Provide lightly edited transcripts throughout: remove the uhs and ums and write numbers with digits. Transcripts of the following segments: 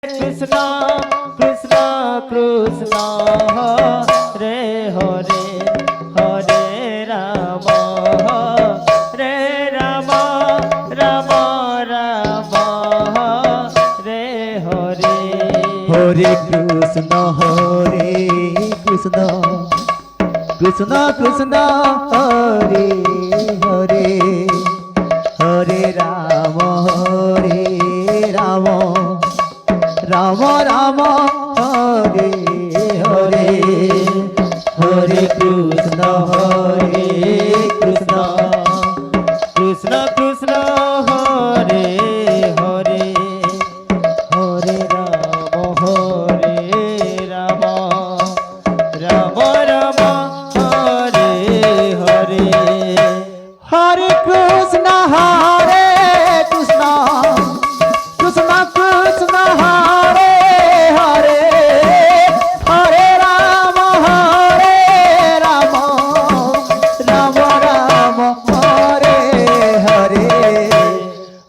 কৃষ্ণ কৃষ্ণ কৃষ্ণ হরে হরে হরে রাম রে রাম রাম রাম রে হরে হরে কৃষ্ণ কৃষ্ণ কৃষ্ণ হরে হরে হরে রাম রাম রাম হরে হরে হরে কৃষ্ণ কৃষ্ণ কৃষ্ণ কৃষ্ণ হরে হরে হরে রাম রাম রাম হরে হরে হরে কৃষ্ণ কৃষ্ণ কৃষ্ণ কৃষ্ণ হরে হরে হরে রাম রাম রাম হরে হরে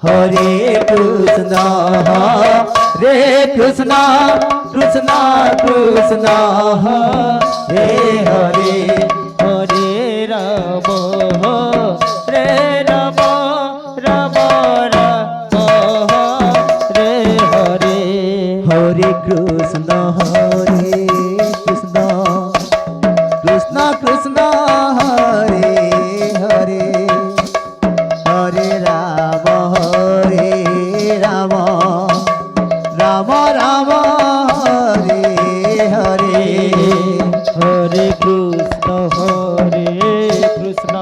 হরে কৃষ্ণ কৃষ্ণ কৃষ্ণ কৃষ্ণ হরে হরে হরে রাম রে রাম রাম রাম রে হরে হরে কৃষ্ণ কৃষ্ণ কৃষ্ণ কৃষ্ণ হরে হরে হরে রাম রাম রাম রাম হরে হরে হরে কৃষ্ণ কৃষ্ণ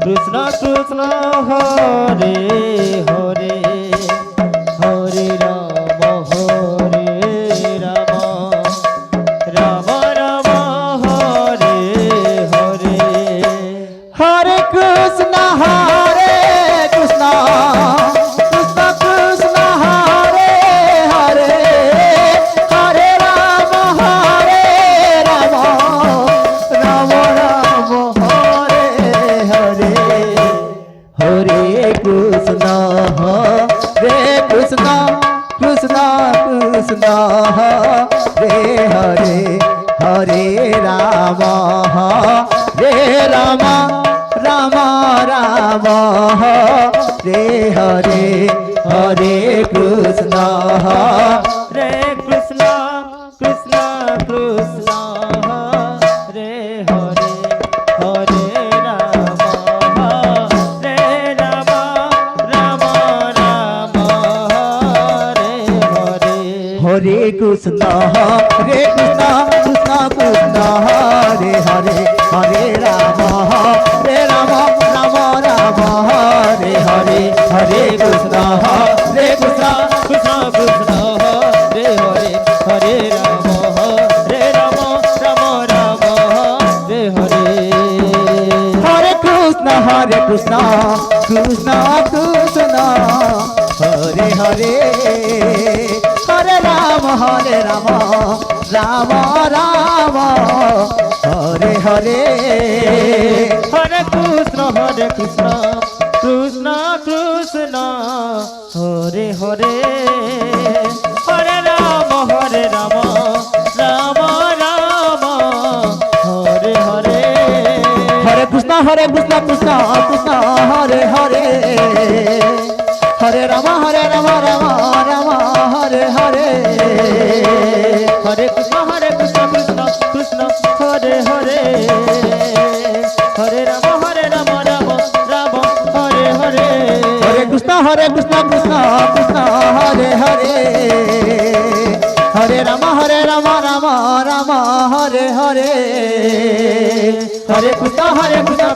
কৃষ্ণ কৃষ্ণ হরে হরে হরে রাম রাম রাম রাম হরে হরে হরে কৃষ্ণ কৃষ্ণ কৃষ্ণ কৃষ্ণ হরে হরে হরে রাম রাম রাম রাম হরে হরে হরে কৃষ্ণ কৃষ্ণ কৃষ্ণ কৃষ্ণ হরে হরে হরে রাম রাম রাম রাম হরে হরে হরে কৃষ্ণ রে কৃষ্ণ কৃষ্ণ কৃষ্ণ রে হরে হরে রাম রে রাম রাম রাম রে হরে হরে কৃষ্ণ কৃষ্ণ কৃষ্ণ কৃষ্ণ হরে হরে হরে রাম রাম রাম হরে হরে হরে কৃষ্ণ কৃষ্ণ কৃষ্ণ কৃষ্ণ রে হরে হরে রাম রাম রাম রে Hare Hare Krishna Krishna Krishna Hare Hare Hare Ram Ram Ram Hare Hare Hare Krishna Krishna Krishna Hare Hare Hare Ram Ram Ram Hare Hare Hare Krishna Krishna Krishna Hare Hare Hare Ram Ram Ram Hare Hare Hare Krishna Krishna Krishna Hare Hare Hare Ram Ram Ram Hare Hare Hare Krishna Krishna Krishna Hare Hare Hare Ram Ram Ram Hare Hare Hare Krishna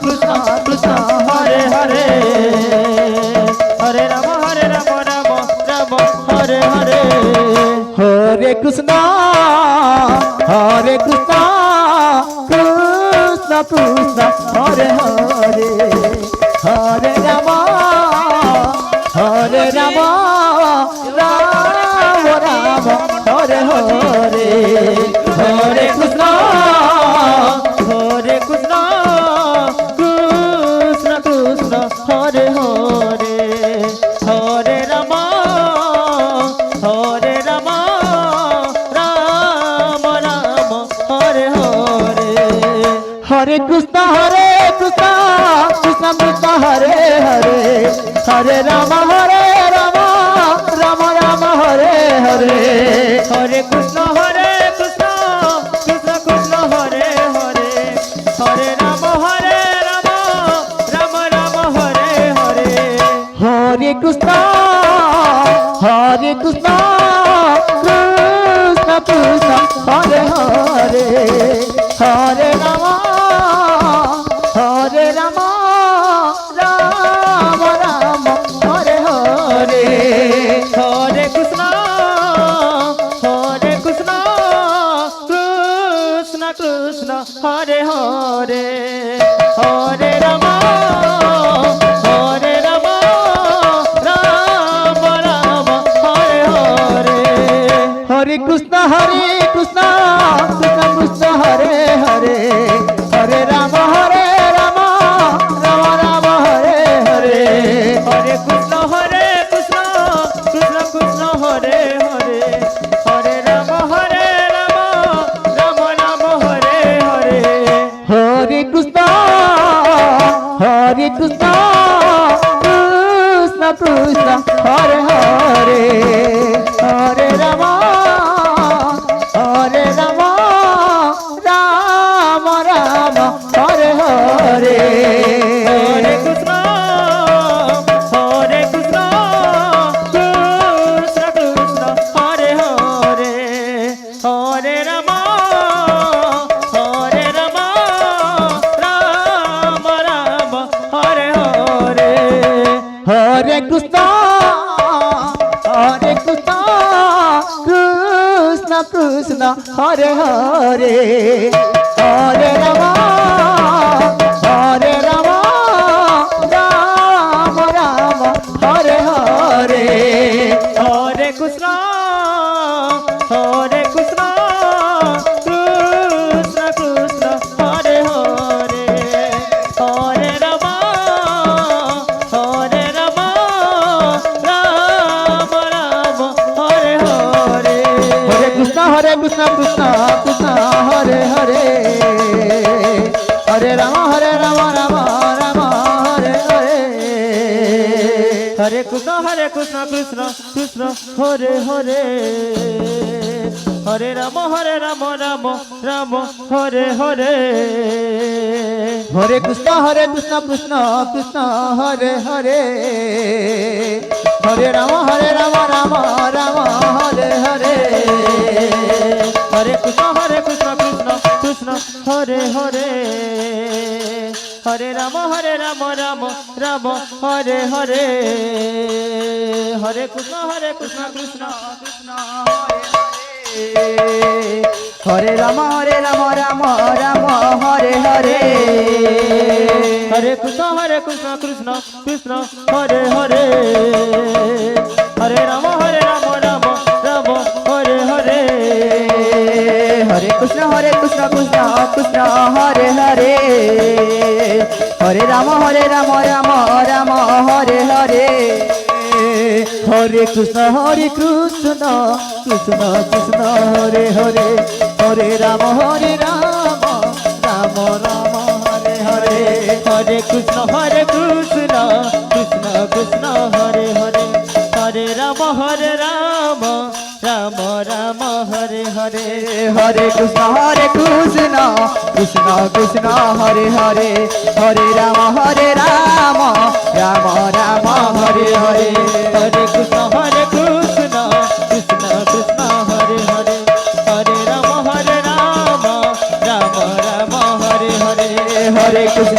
Krishna Krishna Hare Hare Hare Ram Ram Hare Hare Hare Krishna Krishna Krishna Hare Hare Hare Ram Ram Ram Hare Hare Hare Krishna Krishna Krishna Hare Hare Hare Ram Hare Krishna Krishna Krishna Hare Hare Hare Rama Rama Rama Hare Hare Hare Krishna Krishna Krishna Hare Hare Hare Rama Rama Rama Hare Hare Hare Krishna Krishna Krishna Hare Hare Hare Rama Rama Rama Hare Hare Hare Krishna Krishna Krishna Hare Hare Hare Rama Rama Rama Hare Hare Hare Krishna Krishna Krishna Hare Hare Hare Rama Rama Rama Hare Hare Hare Krishna Krishna Krishna Hare Hare Hare Rama Rama Rama Hare Hare Hare Krishna Krishna Krishna Hare Hare Hare Rama Rama Rama Hare Hare Hare Krishna Krishna Krishna Hare Hare Hare Rama Rama Rama Hare Hare Hare Krishna Krishna Krishna Hare Hare Hare Rama Rama Rama Hare Hare Hare Krishna Krishna Krishna Hare Hare Hare Rama Rama Rama Hare Hare Hare Krishna Krishna Krishna Hare Hare Hare Rama Rama Rama Hare Hare Hare Krishna Krishna Hare Hare Hare Rama Rama Rama Hare Hare Hare Krishna Krishna Hare Hare Hare Rama Rama Rama Hare Hare Hare Krishna Krishna Hare Hare Hare Rama Rama Hare Hare Hare Krishna Krishna Hare Rama Rama Hare Hare Hare Krishna Krishna Hare Hare Hare Rama Rama Hare Hare Hare Krishna Krishna Hare Hare Hare Rama Rama Hare Hare Hare Krishna Krishna Hare Hare Hare Rama Rama Hare Hare Hare Krishna Krishna Hare Hare Hare Rama Rama Hare Hare Hare Krishna Krishna Hare Hare Hare Rama Rama Rama Hare Hare Hare